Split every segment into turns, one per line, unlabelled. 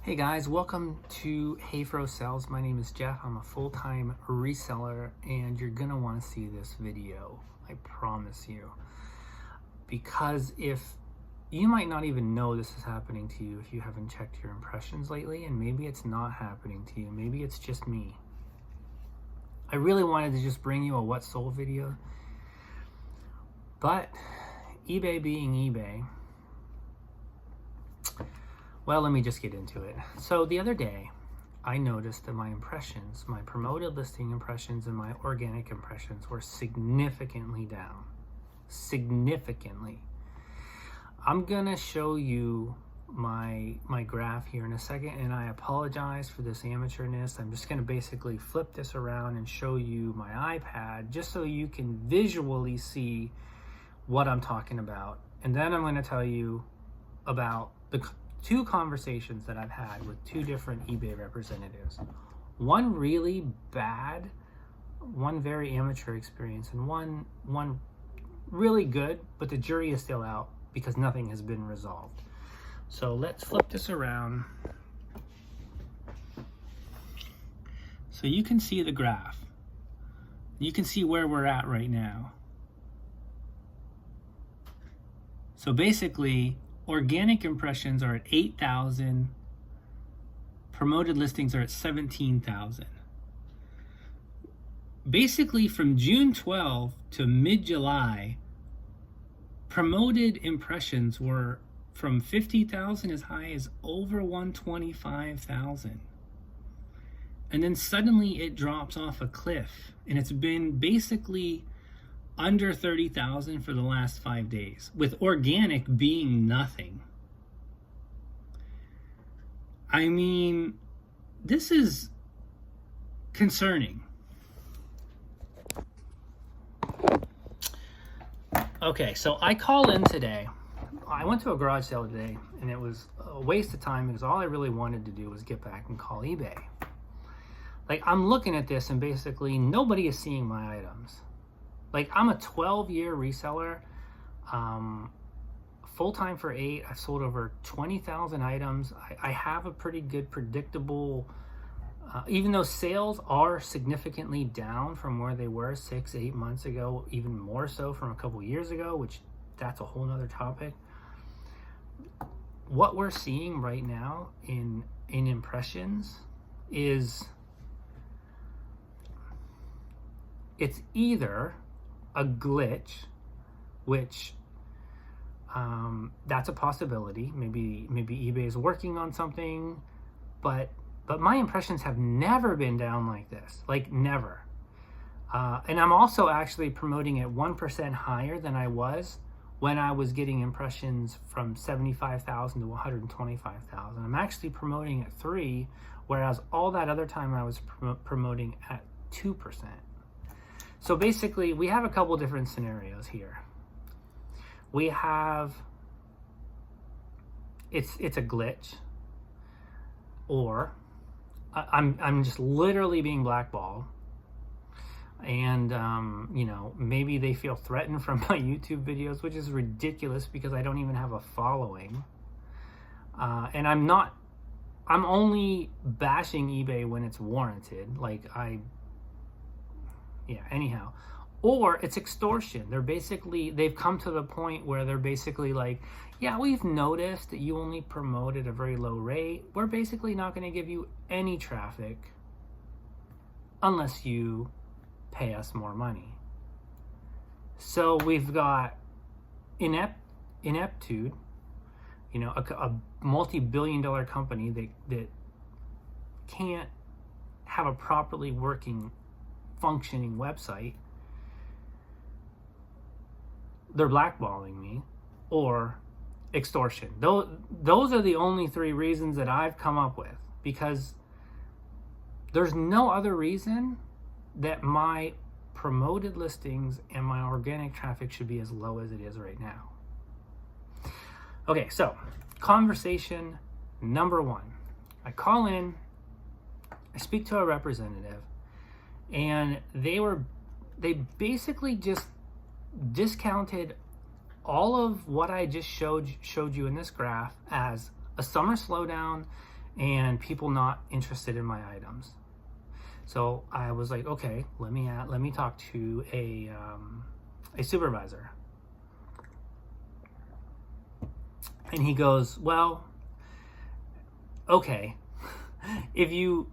Hey guys, welcome to Hayfro Sales. My name is Jeff. I'm a full-time reseller and you're gonna want to see this video. I promise you. Because if you might not even know this is happening to you if you haven't checked your impressions lately, and maybe it's not happening to you. Maybe it's just me. I really wanted to just bring you a what sold video, but eBay being eBay, well, let me just get into it. So the other day, I noticed that my impressions, my promoted listing impressions and my organic impressions were significantly down. Significantly. I'm gonna show you my graph here in a second, and I apologize for this amateurness. I'm just gonna basically flip this around and show you my iPad just so you can visually see what I'm talking about. And then I'm gonna tell you about the two conversations that I've had with two different eBay representatives. One really bad, one very amateur experience, and one really good, but the jury is still out because nothing has been resolved. So let's flip this around so you can see the graph. You can see where we're at right now. So basically, organic impressions are at 8,000, promoted listings are at 17,000. Basically, from June 12 to mid-July, promoted impressions were from 50,000 as high as over 125,000. And then suddenly it drops off a cliff, and it's been basically under 30,000 for the last 5 days, with organic being nothing. I mean, this is concerning. Okay, so I call in today. I went to a garage sale today, and it was a waste of time because all I really wanted to do was get back and call eBay. Like, I'm looking at this, and basically nobody is seeing my items. Like, I'm a 12-year reseller, full-time for 8. I've sold over 20,000 items. I have a pretty good predictable, even though sales are significantly down from where they were 6-8 months ago, even more so from a couple years ago, which that's a whole nother topic. What we're seeing right now in impressions is it's either a glitch, which that's a possibility. Maybe eBay is working on something, but my impressions have never been down like this, like never. And I'm also actually promoting at 1% higher than I was when I was getting impressions from 75,000 to 125,000. I'm actually promoting at 3, whereas all that other time I was promoting at 2%. So basically, we have a couple different scenarios here. We have, it's a glitch, or I'm just literally being blackballed, and you know, maybe they feel threatened from my YouTube videos, which is ridiculous because I don't even have a following, and I'm only bashing eBay when it's warranted. Like, anyhow. Or it's extortion. They've come to the point where they're basically like, yeah, we've noticed that you only promote at a very low rate. We're basically not going to give you any traffic unless you pay us more money. So we've got ineptitude, you know, a multi-billion-dollar company that can't have a properly working, functioning website. They're blackballing me, or extortion. Those are the only 3 reasons that I've come up with, because there's no other reason that my promoted listings and my organic traffic should be as low as it is right now. Okay, so conversation number 1. I call in, I speak to a representative, and they basically just discounted all of what I just showed you in this graph as a summer slowdown and people not interested in my items. So I was like, okay, let me talk to a supervisor. And he goes, well, okay, if you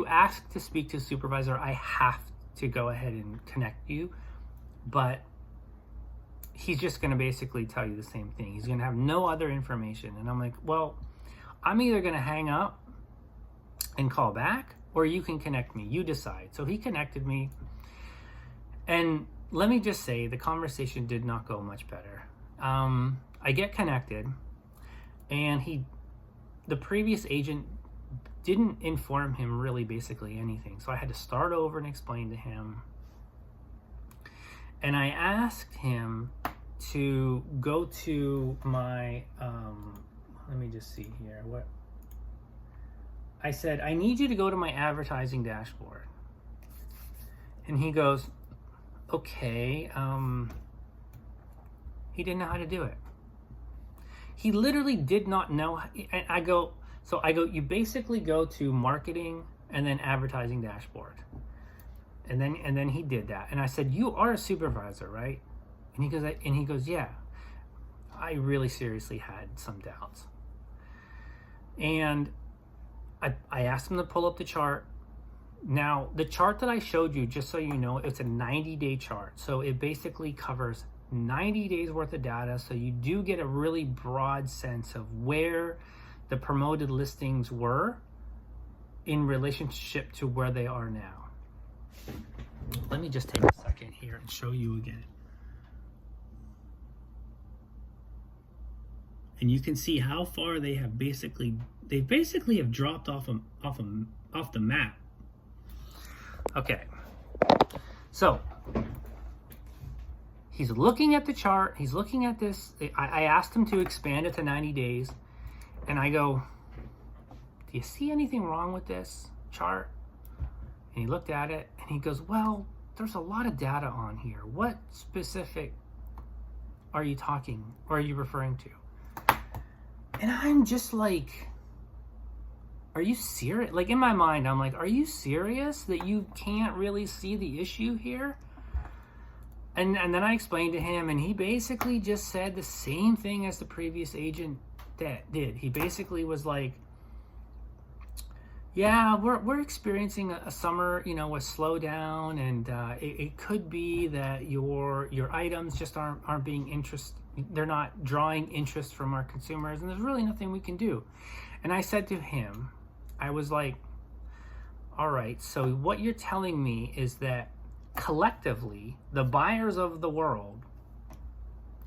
ask to speak to a supervisor, I have to go ahead and connect you, but he's just going to basically tell you the same thing. He's going to have no other information. And I'm like, well, I'm either going to hang up and call back, or you can connect me. You decide. So he connected me. And let me just say, the conversation did not go much better. I get connected, and the previous agent didn't inform him really basically anything. So I had to start over and explain to him. And I asked him to go to my, let me just see here. I said, I need you to go to my advertising dashboard. And he goes, okay. He didn't know how to do it. He literally did not know. And I go, you basically go to marketing and then advertising dashboard. And then he did that. And I said, you are a supervisor, right? And he goes, yeah. I really seriously had some doubts. And I asked him to pull up the chart. Now, the chart that I showed you, just so you know, it's a 90-day chart. So it basically covers 90 days worth of data. So you do get a really broad sense of where the promoted listings were in relationship to where they are now. Let me just take a second here and show you again. And you can see how far they basically have dropped off the map. Okay. So he's looking at the chart, he's looking at this. I asked him to expand it to 90 days. And I go, do you see anything wrong with this chart? And he looked at it and he goes, well, there's a lot of data on here. What specific are you referring to? And I'm just like, are you serious? Like, in my mind, I'm like, are you serious that you can't really see the issue here? And then I explained to him, and he basically just said the same thing as the previous agent did. He basically was like, yeah, we're experiencing a summer, a slowdown, and it could be that your items just aren't being they're not drawing interest from our consumers, and there's really nothing we can do. And I said to him, I was like, all right, so what you're telling me is that collectively, the buyers of the world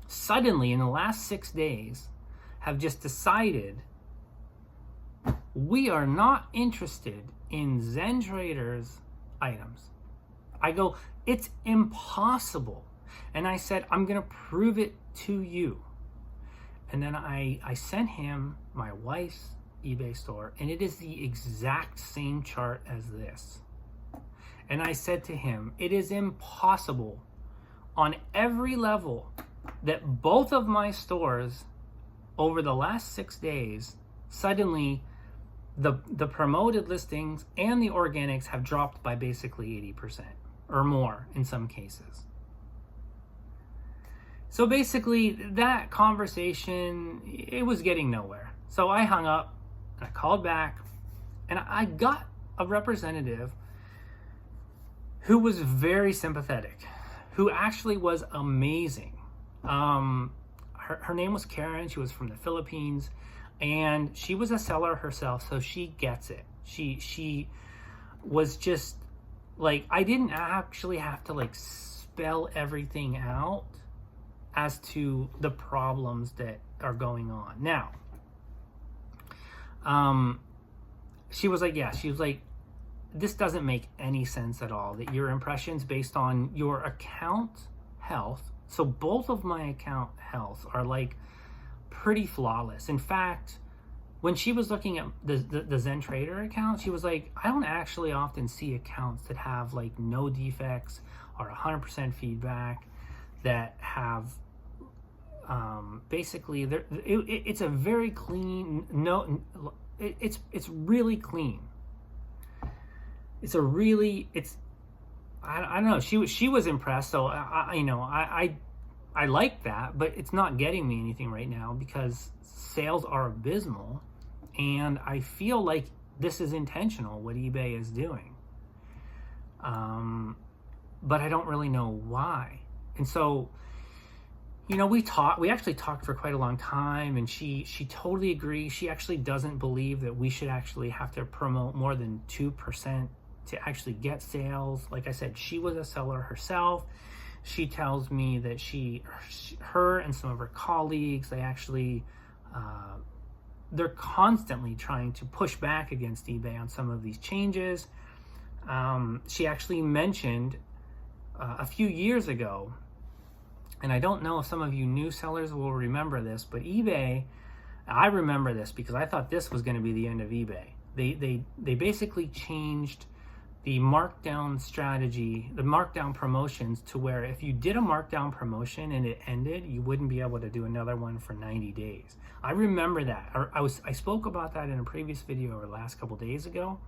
suddenly in the last 6 days have just decided we are not interested in Zen Traders items. I go, it's impossible. And I said, I'm going to prove it to you. And then I sent him my wife's eBay store, and it is the exact same chart as this. And I said to him, it is impossible on every level that both of my stores over the last 6 days, suddenly the promoted listings and the organics have dropped by basically 80% or more in some cases. So basically that conversation, it was getting nowhere. So I hung up and I called back, and I got a representative who was very sympathetic, who actually was amazing. Her name was Karen. She was from the Philippines, and she was a seller herself, so she gets it. She was just like, I didn't actually have to like spell everything out as to the problems that are going on. Now, she was like, this doesn't make any sense at all, that your impressions based on your account health, so both of my account health are like pretty flawless. In fact, when she was looking at the Zen Trader account, she was like, I don't actually often see accounts that have like no defects or 100% feedback, that have basically it's a very clean, it's really clean. I don't know. She was impressed, so I like that, but it's not getting me anything right now because sales are abysmal, and I feel like this is intentional what eBay is doing. But I don't really know why. And so, we actually talked for quite a long time, and she totally agrees. She actually doesn't believe that we should actually have to promote more than 2% to actually get sales. Like I said, she was a seller herself. She tells me that her and some of her colleagues, they actually, they're constantly trying to push back against eBay on some of these changes. She actually mentioned a few years ago, and I don't know if some of you new sellers will remember this, but eBay, I remember this because I thought this was going to be the end of eBay. They basically changed the markdown strategy, the markdown promotions, to where if you did a markdown promotion and it ended, you wouldn't be able to do another one for 90 days. I remember that. I spoke about that in a previous video the last couple days ago.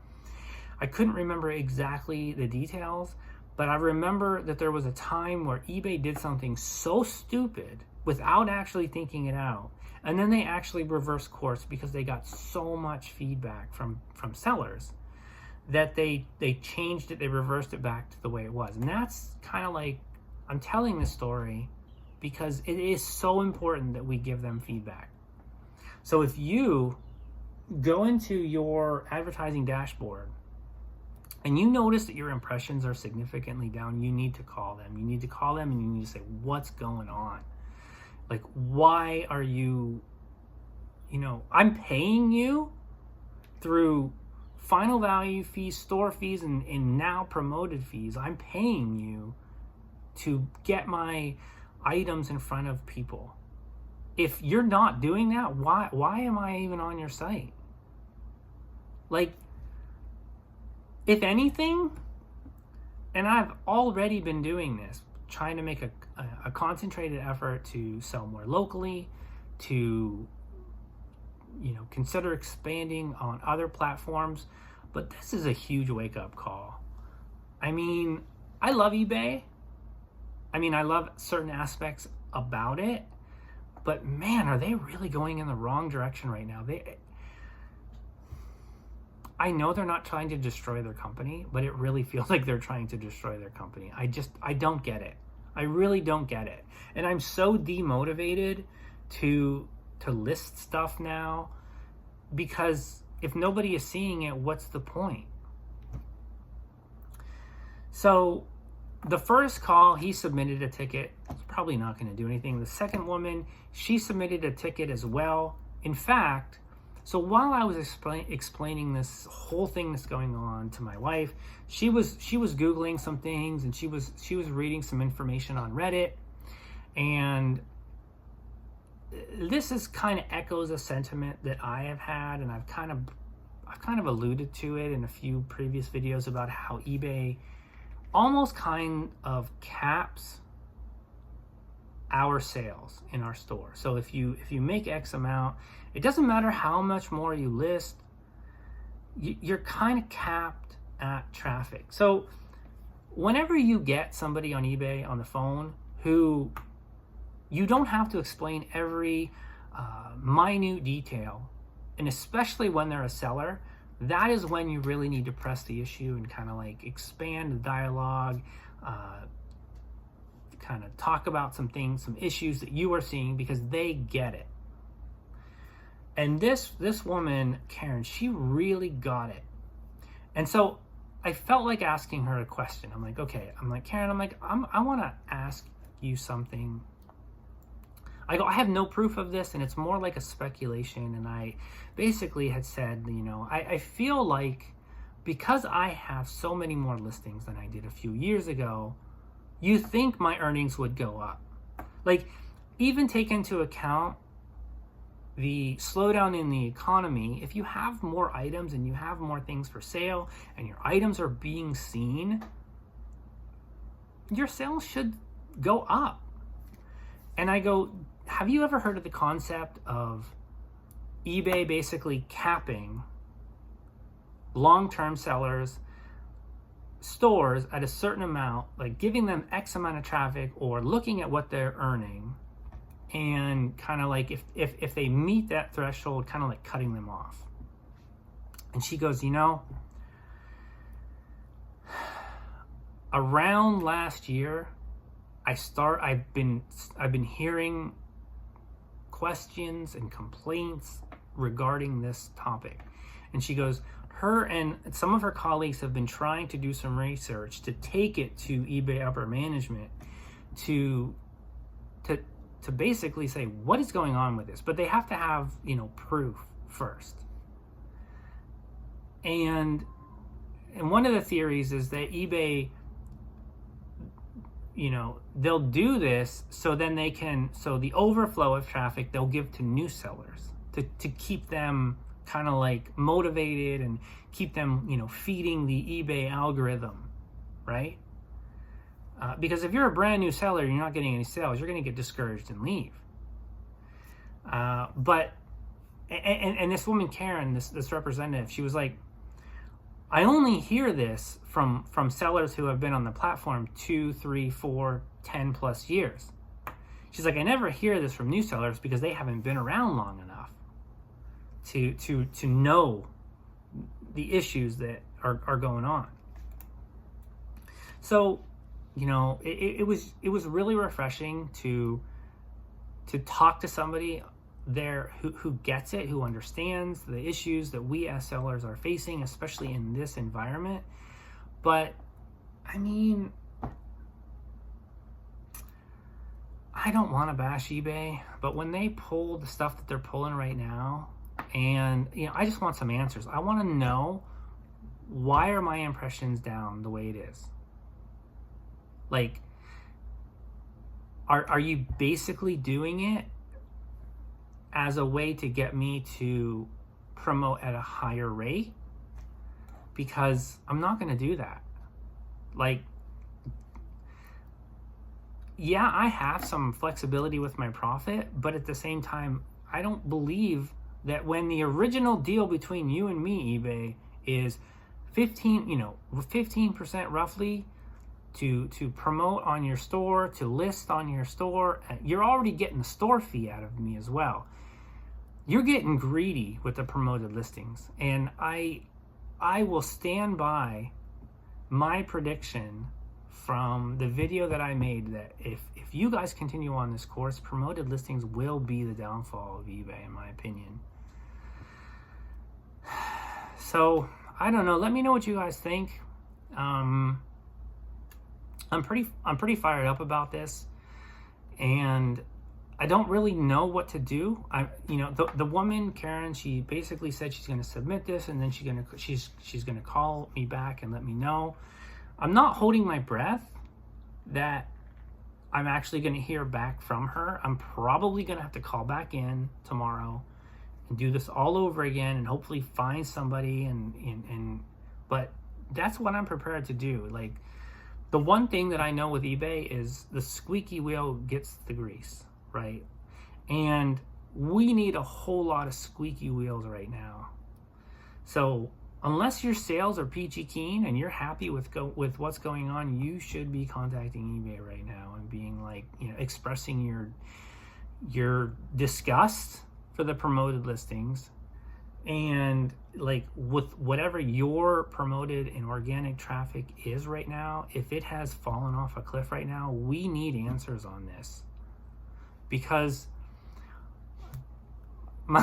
I couldn't remember exactly the details, but I remember that there was a time where eBay did something so stupid without actually thinking it out. And then they actually reversed course because they got so much feedback from sellers that they changed it, they reversed it back to the way it was. And that's kind of like, I'm telling this story because it is so important that we give them feedback. So if you go into your advertising dashboard and you notice that your impressions are significantly down, you need to call them. You need to call them and you need to say, what's going on? Like, why are you, I'm paying you through final value fees, store fees, and now promoted fees. I'm paying you to get my items in front of people. If you're not doing that, why am I even on your site? Like, if anything, and I've already been doing this, trying to make a concentrated effort to sell more locally, to consider expanding on other platforms, but this is a huge wake-up call. I mean, I love eBay. I mean, I love certain aspects about it, but man, are they really going in the wrong direction right now? I know they're not trying to destroy their company, but it really feels like they're trying to destroy their company. I don't get it. I really don't get it. And I'm so demotivated to list stuff now, because if nobody is seeing it, what's the point? So the first call, he submitted a ticket. It's probably not going to do anything. The second woman, she submitted a ticket as well. In fact, so while I was explaining this whole thing that's going on to my wife, she was Googling some things, and she was reading some information on Reddit, and this is kind of echoes a sentiment that I have had, and I've kind of alluded to it in a few previous videos about how eBay almost kind of caps our sales in our store. So if you make X amount, it doesn't matter how much more you list, you're kind of capped at traffic. So whenever you get somebody on eBay on the phone who you don't have to explain every minute detail, and especially when they're a seller, that is when you really need to press the issue and kind of like expand the dialogue, kind of talk about some things, some issues that you are seeing, because they get it. And this woman, Karen, she really got it. And so I felt like asking her a question. I'm like, okay, Karen, I want to ask you something. I have no proof of this, and it's more like a speculation. And I basically had said, I feel like because I have so many more listings than I did a few years ago, you think my earnings would go up. Like, even take into account the slowdown in the economy. If you have more items and you have more things for sale and your items are being seen, your sales should go up. And I go, have you ever heard of the concept of eBay basically capping long-term sellers, stores at a certain amount, like giving them X amount of traffic or looking at what they're earning, and kind of like if they meet that threshold, kind of like cutting them off. And she goes, you know, around last year, I've been hearing questions and complaints regarding this topic. And she goes, her and some of her colleagues have been trying to do some research to take it to eBay upper management to basically say what is going on with this, but they have to have, you know, proof first. And one of the theories is that eBay, you know, they'll do this so then they can, so the overflow of traffic they'll give to new sellers to keep them kind of like motivated and keep them, you know, feeding the eBay algorithm, right? Because if you're a brand new seller and you're not getting any sales, you're going to get discouraged and leave. But this woman, Karen, this representative, she was like, I only hear this from sellers who have been on the platform 2, 3, 4, 10 plus years. She's like, I never hear this from new sellers because they haven't been around long enough to know the issues that are going on. So, you know, it was really refreshing to talk to somebody there who gets it, who understands the issues that we as sellers are facing, especially in this environment. But I mean, I don't want to bash eBay, but when they pull the stuff that they're pulling right now, and you know, I just want some answers. I want to know, why are my impressions down the way it is? Like, are you basically doing it as a way to get me to promote at a higher rate? Because I'm not going to do that. Like, yeah, I have some flexibility with my profit, but at the same time, I don't believe that when the original deal between you and me, eBay, is 15% roughly to promote on your store, to list on your store, you're already getting the store fee out of me as well. You're getting greedy with the promoted listings. And I will stand by my prediction from the video that I made that if you guys continue on this course, promoted listings will be the downfall of eBay, in my opinion. So, I don't know. Let me know what you guys think. I'm pretty fired up about this, and I don't really know what to do. The woman, Karen, she basically said she's going to submit this, and then she's going to call me back and let me know. I'm not holding my breath that I'm actually going to hear back from her. I'm probably going to have to call back in tomorrow and do this all over again, and hopefully find somebody. But that's what I'm prepared to do. Like, the one thing that I know with eBay is the squeaky wheel gets the grease, right? And we need a whole lot of squeaky wheels right now. So unless your sales are peachy keen and you're happy with what's going on, you should be contacting eBay right now and being like, you know, expressing your disgust for the promoted listings, and like with whatever your promoted and organic traffic is right now, if it has fallen off a cliff right now, we need answers on this. Because my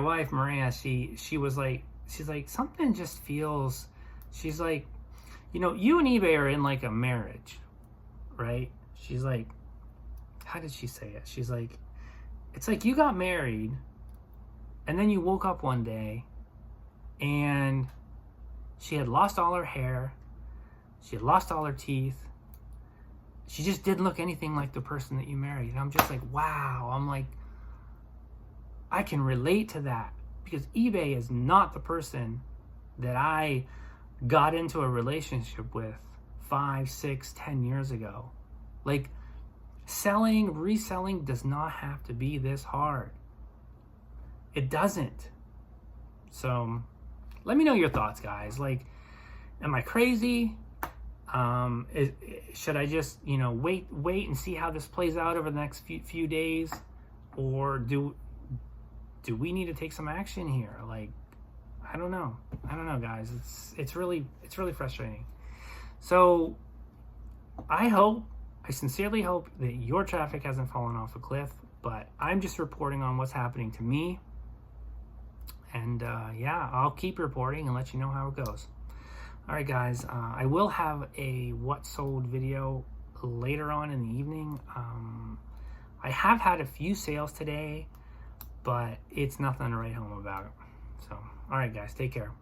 wife Maria, she was like, she's like, something just feels, she's like, you know, you and eBay are in like a marriage, right? She's like, how did she say it? She's like, it's like you got married and then you woke up one day and she had lost all her hair, she had lost all her teeth, she just didn't look anything like the person that you married. And I'm just like, wow. I'm like, I can relate to that, because eBay is not the person that I got into a relationship with 5, 6, 10 years ago. Like, selling, reselling does not have to be this hard. It doesn't. So let me know your thoughts, guys. Like, am I crazy? Should I just, wait and see how this plays out over the next few days? Or do we need to take some action here? Like, I don't know, guys. It's really frustrating. So I sincerely hope that your traffic hasn't fallen off a cliff, but I'm just reporting on what's happening to me. And yeah, I'll keep reporting and let you know how it goes. All right, guys, I will have a what sold video later on in the evening. I have had a few sales today, but it's nothing to write home about. So, all right, guys, take care.